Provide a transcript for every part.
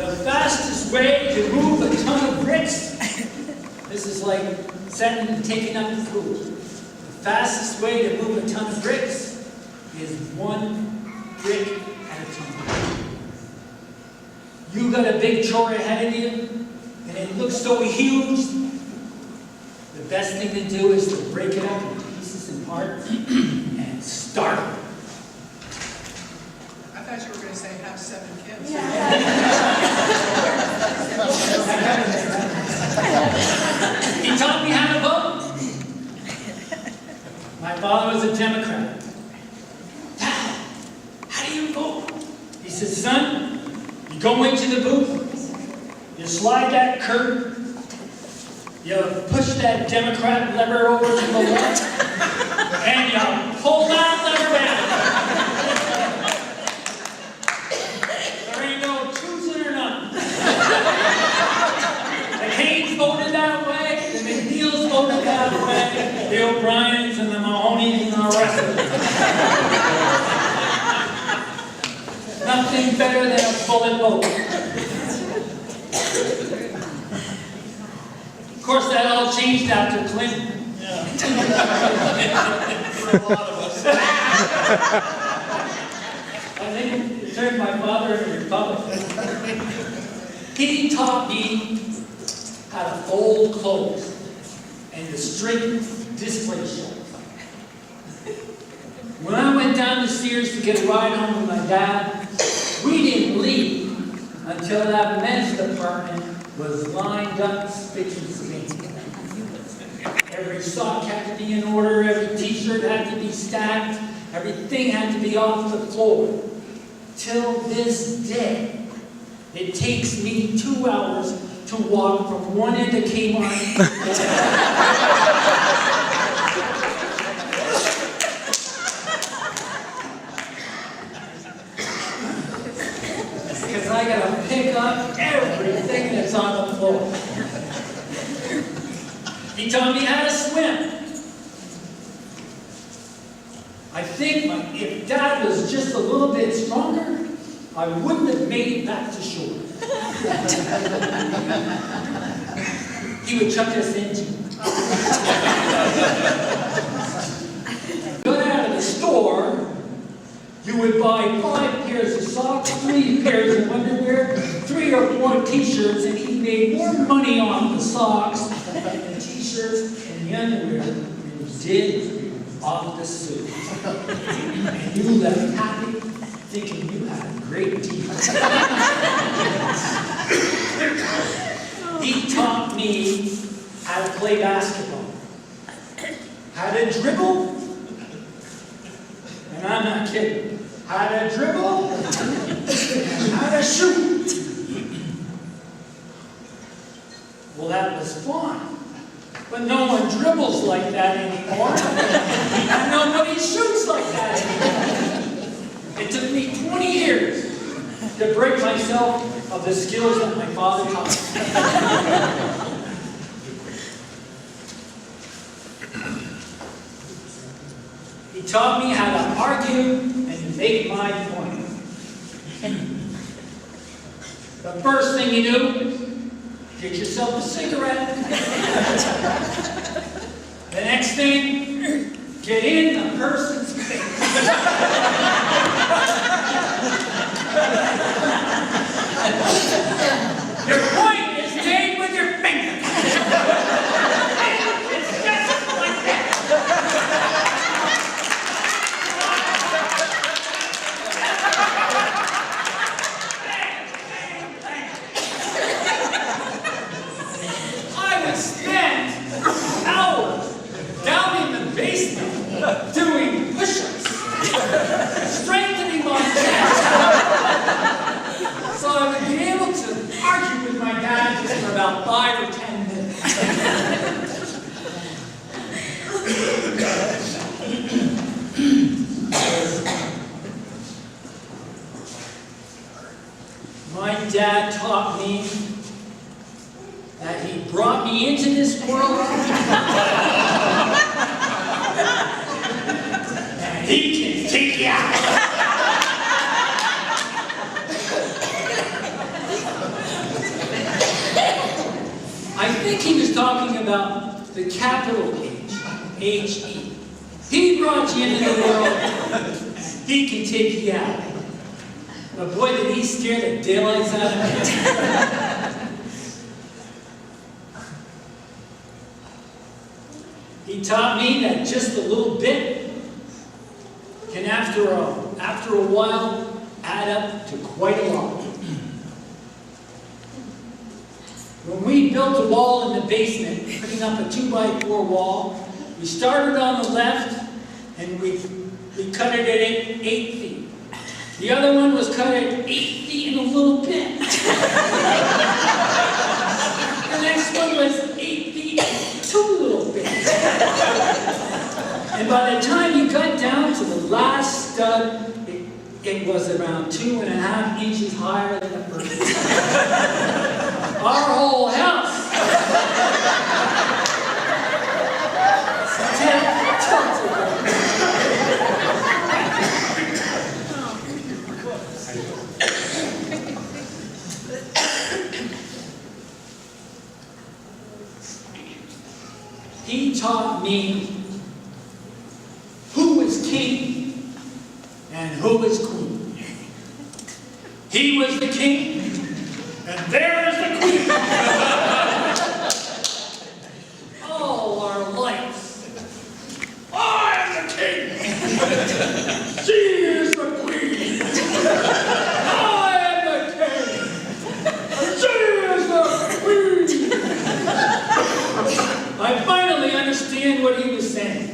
The fastest way to move a ton of bricks, this is like setting and taking up the food. The fastest way to move a ton of bricks is one brick at a time. You got a big chore ahead of you, and it looks so huge. The best thing to do is to break it up in pieces and parts and start. I thought you were going to say have 7 kids. He taught me how to vote. My father was a Democrat. Dad, how do you vote? He said, son, you go into the booth, you slide that curtain, you push that Democrat lever over to the left, and you pull that lever back. There ain't no choosing or nothing. The Haynes voted that way, the McNeils voted that way, the O'Briens and the Mahonies and the rest of them. Nothing better than a bullet vote. Of course, that all changed after Clinton. Yeah. For a lot of us. I think it turned my father into a Republican. He taught me how to fold clothes and to straighten display shelves. When I went down to Sears to get a ride home with my dad, we didn't leave until that men's department was lined up spick and span. Every sock had to be in order, every t-shirt had to be stacked, everything had to be off the floor. Till this day, it takes me 2 hours to walk from one end of Kmart to the other. Because I gotta pick up everything that's on the floor. He taught me how to swim. I think if Dad was just a little bit stronger, I wouldn't have made it back to shore. He would chuck us into. Got out of the store, you would buy 5 pairs of socks, 3 pairs of underwear, 3 or 4 t-shirts, and he made more money on the socks and the t-shirts and the underwear than he did off the suit. And you left happy, thinking you had a great team. He taught me how to play basketball, how to dribble, and I'm not kidding, how to dribble, and how to shoot. Well, that was fun. But no one dribbles like that anymore. And nobody shoots like that anymore. It took me 20 years to break myself of the skills that my father taught me. He taught me how to argue and to make my point. The first thing you do, get yourself a cigarette. The next thing, get in the person's face. Your point is made with your finger. It's just like that. I would spend hours down in the basement doing push-ups, strengthening my chest, so I would be able to argue with my dad just for about 5 or 10 minutes. My dad taught me that he brought me into this world and he can take you out. think he was talking about the capital H, H-E. He brought you into the world. He can take you out. But boy, did he scare the daylights out of me. He taught me that just a little bit can, after a while, add up to quite a lot. When we built a wall in the basement, putting up a 2x4 wall, we started on the left and we cut it at 8 feet. The other one was cut at 8 feet and a little bit. The next one was 8 feet and 2 little bits. And by the time you got down to the last stud, it was around 2.5 inches higher than the first. Our whole house. He taught me who is king and who is queen. He was the king, and there is the queen. All our lives. I am the king. She is the queen. I am the king. She is the queen. I finally understand what he was saying.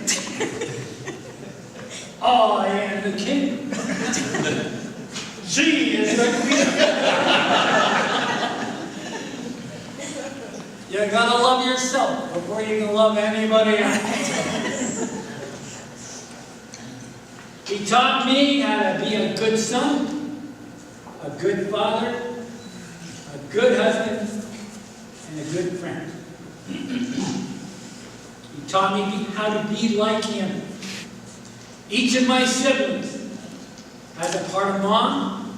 I am the king. She is the queen. You gotta love yourself before you can love anybody else. He taught me how to be a good son, a good father, a good husband, and a good friend. He taught me how to be like him. Each of my siblings has a part of mom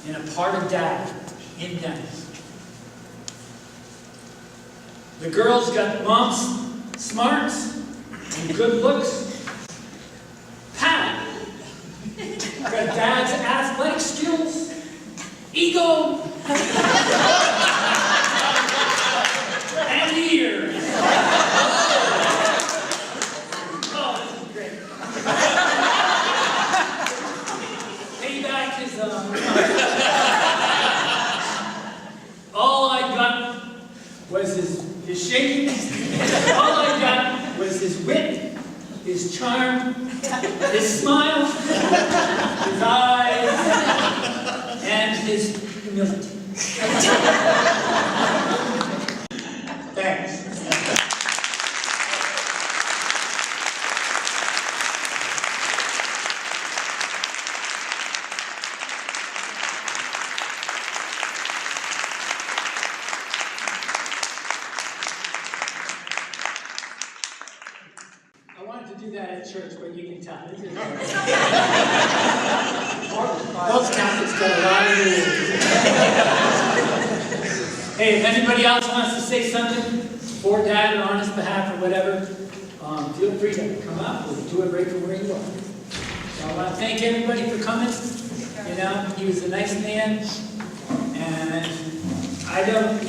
and a part of dad in them. The girls got mom's smarts and good looks. Pat got dad's athletic skills, ego, and ears. Oh, this is great. Payback is all I got was his shaking. All I got was his wit, his charm, his smile, his eyes, and his humility. Thanks. I wanted to do that at church, but you can tell. Most Catholics got a lot of rules. Hey, if anybody else wants to say something for Dad or on his behalf or whatever, feel free to come up. We'll do it right from where you are. So I want to thank everybody for coming. You know, he was a nice man, and I don't,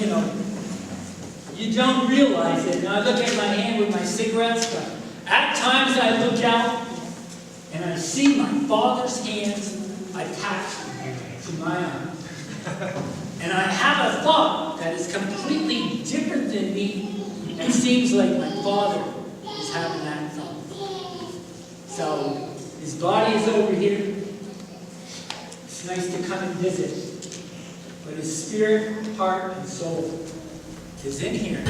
you don't realize it. Now I look at my hand with my cigarettes, but at times I look out and I see my father's hands attached to my arm. And I have a thought that is completely different than me. It seems like my father is having that thought. So his body is over here. It's nice to come and visit. But his spirit, heart, and soul is in here.